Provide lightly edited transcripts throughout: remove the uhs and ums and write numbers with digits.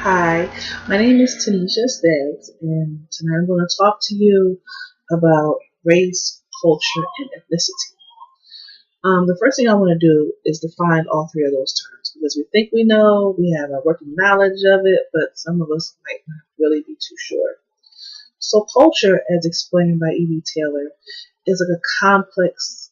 Hi, my name is Tanisha Staggs, and tonight I'm going to talk to you about race, culture, and ethnicity. The first thing I want to do is define all three of those terms because we think we know, we have a working knowledge of it, but some of us might not really be too sure. So, culture, as explained by E.B. Taylor, is like a complex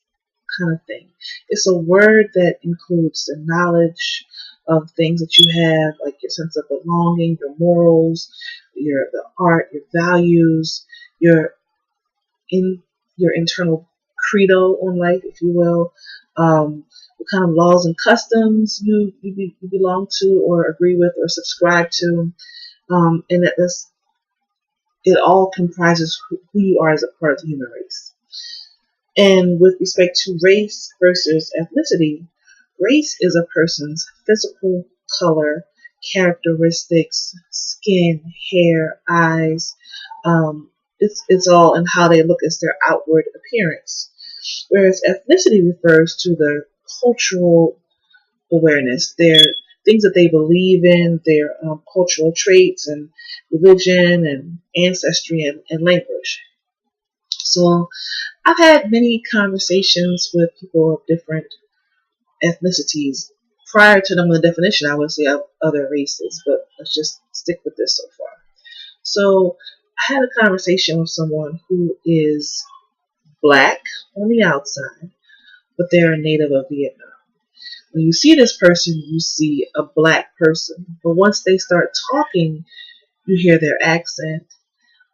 kind of thing. It's a word that includes the knowledge of things that you have, like your sense of belonging, your morals, the art, your values, your in your internal credo on life, if you will. What kind of laws and customs you belong to or agree with or subscribe to, and that this it all comprises who you are as a part of the human race. And with respect to race versus ethnicity, race is a person's physical color, characteristics, skin, hair, eyes. It's all in how they look as their outward appearance. Whereas ethnicity refers to their cultural awareness, their things that they believe in, their cultural traits and religion and ancestry and language. So I've had many conversations with people of different ethnicities. Prior to knowing the definition, I would say of other races, but let's just stick with this so far. So I had a conversation with someone who is black on the outside, but they're a native of Vietnam. When you see this person, you see a black person, but once they start talking, you hear their accent.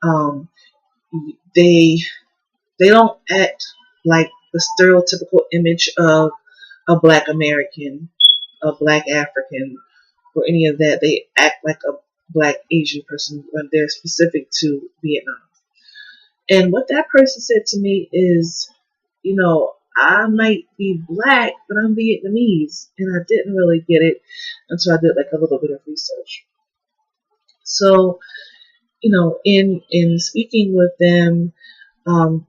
Um, they they don't act like the stereotypical image of a black American, a black African, or any of that. They act like a black Asian person when they're specific to Vietnam. And what that person said to me is, I might be black, but I'm Vietnamese. And I didn't really get it until I did like a little bit of research. So, in speaking with them,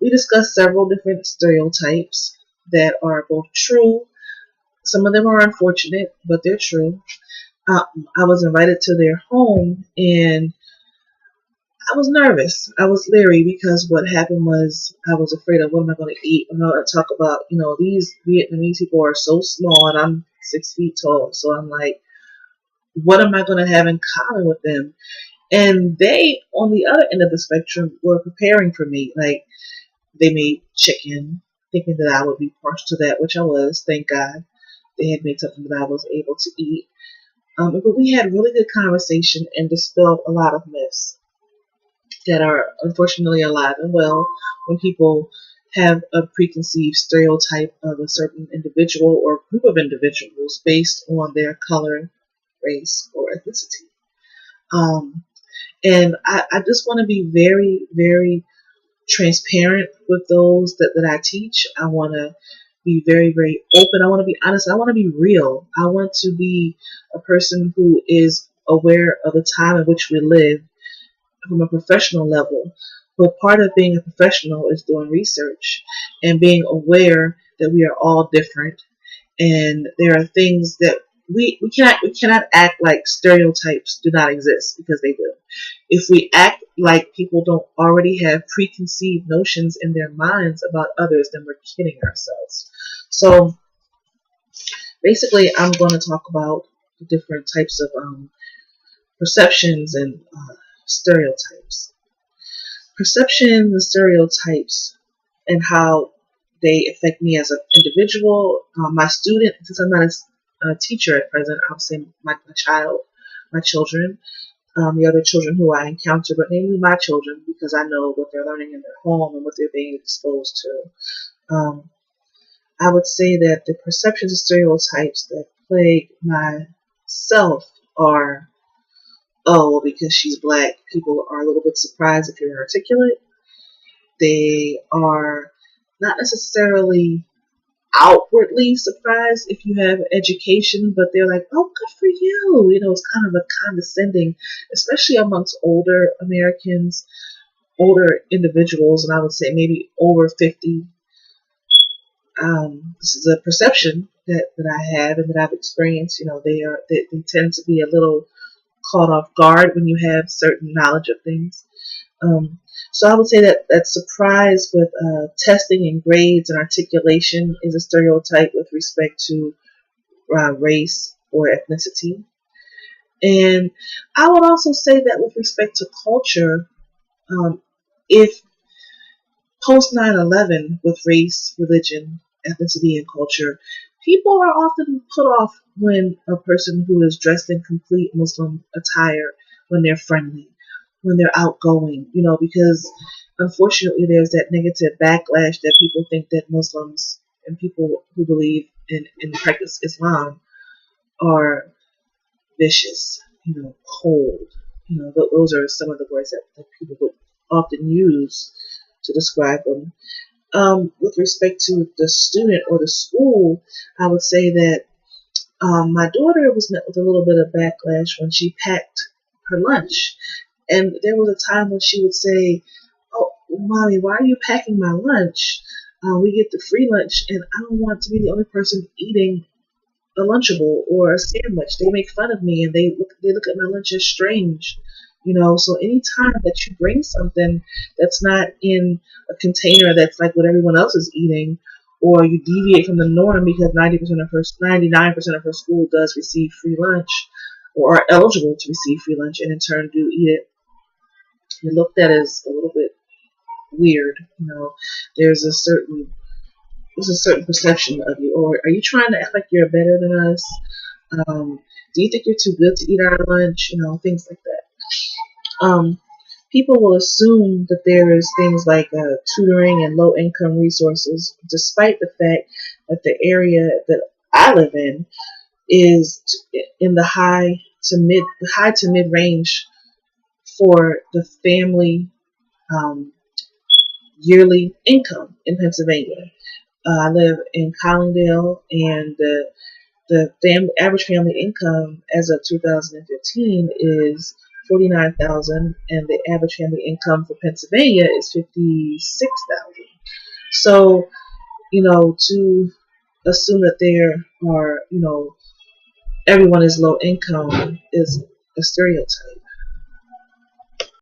we discussed several different stereotypes that are both true. Some of them are unfortunate, but they're true. I was invited to their home, and I was nervous. I was leery because what happened was I was afraid of what am I going to eat. I'm going to talk about, these Vietnamese people are so small, and I'm 6 feet tall. So I'm like, what am I going to have in common with them? And they, on the other end of the spectrum, were preparing for me. Like, they made chicken, thinking that I would be partial to that, which I was, thank God. They had made something that I was able to eat. But we had really good conversation and dispelled a lot of myths that are unfortunately alive and well when people have a preconceived stereotype of a certain individual or group of individuals based on their color, race, or ethnicity. Um, and I just want to be very, very transparent with those that I teach. I want to be very, very open. I want to be honest. I want to be real. I want to be a person who is aware of the time in which we live from a professional level. But part of being a professional is doing research and being aware that we are all different, and there are things that we cannot act like stereotypes do not exist, because they do. If we act like people don't already have preconceived notions in their minds about others, then we're kidding ourselves. So basically, I'm going to talk about the different types of perceptions and stereotypes. Perceptions and stereotypes and how they affect me as an individual. My student, since I'm not a teacher at present, I'll say my child, my children, the other children who I encounter, but mainly my children, because I know what they're learning in their home and what they're being exposed to. I would say that the perceptions and stereotypes that plague myself are, oh, well, because she's black, people are a little bit surprised if you're articulate. They are not necessarily outwardly surprised if you have education, but they're like, oh, good for you. It's kind of a condescending, especially amongst older Americans, older individuals, and I would say maybe over 50. This is a perception that I have and that I've experienced. They tend to be a little caught off guard when you have certain knowledge of things. Um, so I would say that surprise with testing and grades and articulation is a stereotype with respect to race or ethnicity. And I would also say that with respect to culture, if post 9/11 with race, religion, ethnicity, and culture, people are often put off when a person who is dressed in complete Muslim attire, when they're friendly, when they're outgoing, because unfortunately there's that negative backlash that people think that Muslims and people who believe in practice Islam are vicious, cold. Those are some of the words that people would often use to describe them. With respect to the student or the school, I would say that my daughter was met with a little bit of backlash when she packed her lunch. And there was a time when she would say, "Oh, mommy, why are you packing my lunch? We get the free lunch, and I don't want to be the only person eating a Lunchable or a sandwich. They make fun of me and they look at my lunch as strange." So anytime that you bring something that's not in a container that's like what everyone else is eating, or you deviate from the norm because 99% of her school does receive free lunch or are eligible to receive free lunch and in turn do eat it, you're looked at as a little bit weird. There's a certain perception of you, or are you trying to act like you're better than us? Do you think you're too good to eat our lunch? Things like that. People will assume that there is things like tutoring and low income resources, despite the fact that the area that I live in is in the high to mid range for the family yearly income in Pennsylvania. I live in Collingdale, and the average family income as of 2015 is 49,000, and the average family income for Pennsylvania is 56,000. So, to assume that there are, everyone is low income is a stereotype.